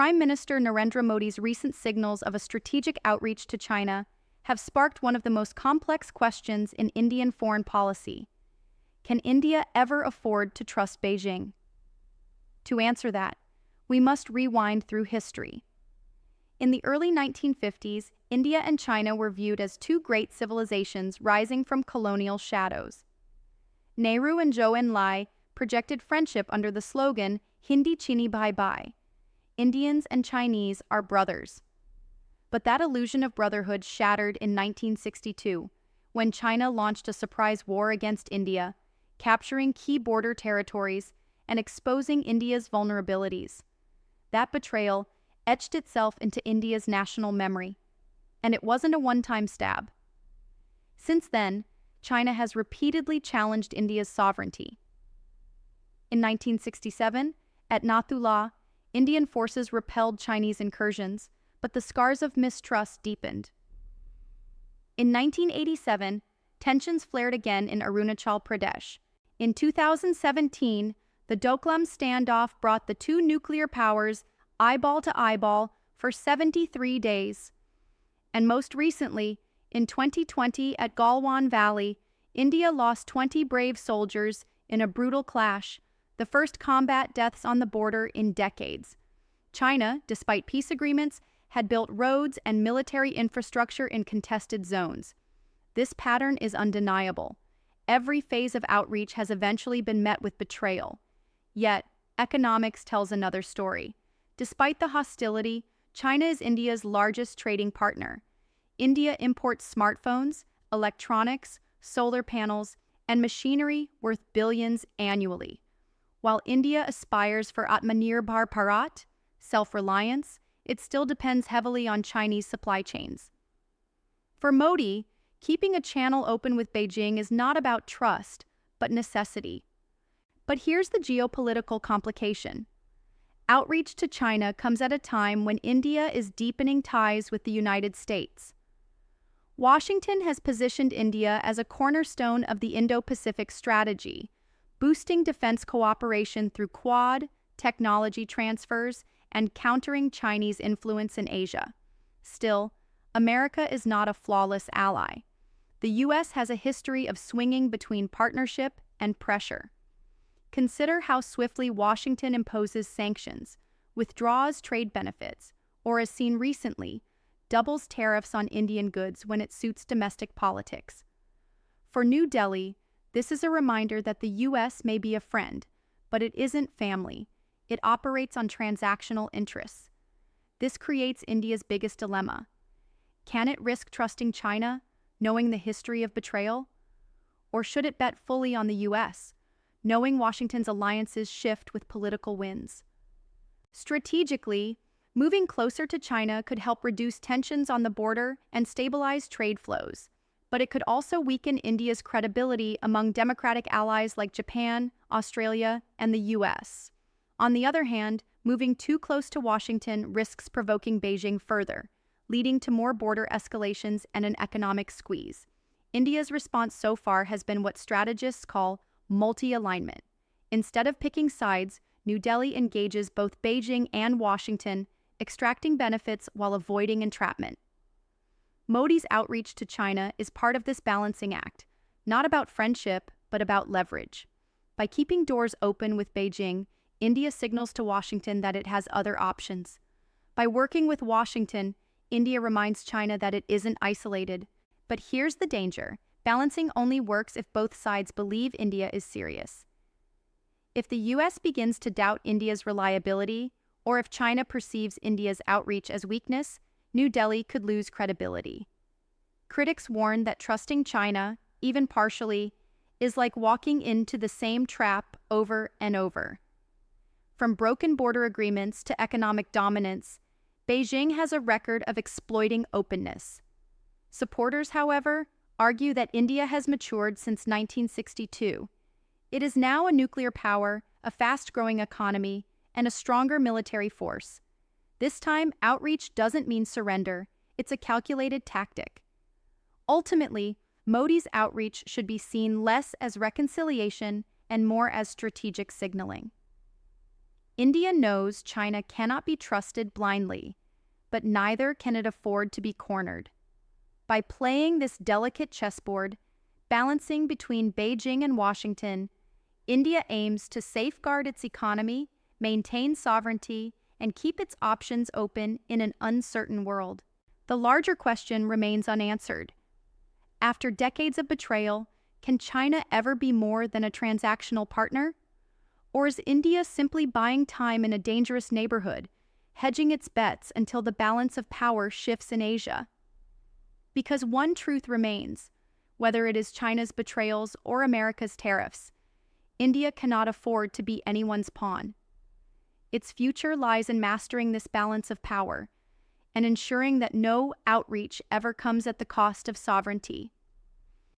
Prime Minister Narendra Modi's recent signals of a strategic outreach to China have sparked one of the most complex questions in Indian foreign policy. Can India ever afford to trust Beijing? To answer that, we must rewind through history. In the early 1950s, India and China were viewed as two great civilizations rising from colonial shadows. Nehru and Zhou Enlai projected friendship under the slogan, Hindi Chini Bhai Bhai. Indians and Chinese are brothers. But that illusion of brotherhood shattered in 1962, when China launched a surprise war against India, capturing key border territories and exposing India's vulnerabilities. That betrayal etched itself into India's national memory, and it wasn't a one-time stab. Since then, China has repeatedly challenged India's sovereignty. In 1967, at Nathula, Indian forces repelled Chinese incursions, but the scars of mistrust deepened. In 1987, tensions flared again in Arunachal Pradesh. In 2017, the Doklam standoff brought the two nuclear powers eyeball to eyeball for 73 days. And most recently, in 2020 at Galwan Valley, India lost 20 brave soldiers in a brutal clash, the first combat deaths on the border in decades. China, despite peace agreements, had built roads and military infrastructure in contested zones. This pattern is undeniable. Every phase of outreach has eventually been met with betrayal. Yet, economics tells another story. Despite the hostility, China is India's largest trading partner. India imports smartphones, electronics, solar panels, and machinery worth billions annually. While India aspires for Atmanirbhar Bharat, self-reliance, it still depends heavily on Chinese supply chains. For Modi, keeping a channel open with Beijing is not about trust, but necessity. But here's the geopolitical complication. Outreach to China comes at a time when India is deepening ties with the United States. Washington has positioned India as a cornerstone of the Indo-Pacific strategy, boosting defense cooperation through Quad, technology transfers, and countering Chinese influence in Asia. Still, America is not a flawless ally. The U.S. has a history of swinging between partnership and pressure. Consider how swiftly Washington imposes sanctions, withdraws trade benefits, or, as seen recently, doubles tariffs on Indian goods when it suits domestic politics. For New Delhi, this is a reminder that the U.S. may be a friend, but it isn't family. It operates on transactional interests. This creates India's biggest dilemma. Can it risk trusting China, knowing the history of betrayal? Or should it bet fully on the U.S., knowing Washington's alliances shift with political winds? Strategically, moving closer to China could help reduce tensions on the border and stabilize trade flows, but it could also weaken India's credibility among democratic allies like Japan, Australia, and the U.S. On the other hand, moving too close to Washington risks provoking Beijing further, leading to more border escalations and an economic squeeze. India's response so far has been what strategists call multi-alignment. Instead of picking sides, New Delhi engages both Beijing and Washington, extracting benefits while avoiding entrapment. Modi's outreach to China is part of this balancing act, not about friendship, but about leverage. By keeping doors open with Beijing, India signals to Washington that it has other options. By working with Washington, India reminds China that it isn't isolated. But here's the danger. Balancing only works if both sides believe India is serious. If the U.S. begins to doubt India's reliability, or if China perceives India's outreach as weakness, New Delhi could lose credibility. Critics warn that trusting China, even partially, is like walking into the same trap over and over. From broken border agreements to economic dominance, Beijing has a record of exploiting openness. Supporters, however, argue that India has matured since 1962. It is now a nuclear power, a fast-growing economy, and a stronger military force. This time, outreach doesn't mean surrender. It's a calculated tactic. Ultimately, Modi's outreach should be seen less as reconciliation and more as strategic signaling. India knows China cannot be trusted blindly, but neither can it afford to be cornered. By playing this delicate chessboard, balancing between Beijing and Washington, India aims to safeguard its economy, maintain sovereignty, and keep its options open in an uncertain world. The larger question remains unanswered. After decades of betrayal, can China ever be more than a transactional partner? Or is India simply buying time in a dangerous neighborhood, hedging its bets until the balance of power shifts in Asia? Because one truth remains, whether it is China's betrayals or America's tariffs, India cannot afford to be anyone's pawn. Its future lies in mastering this balance of power and ensuring that no outreach ever comes at the cost of sovereignty.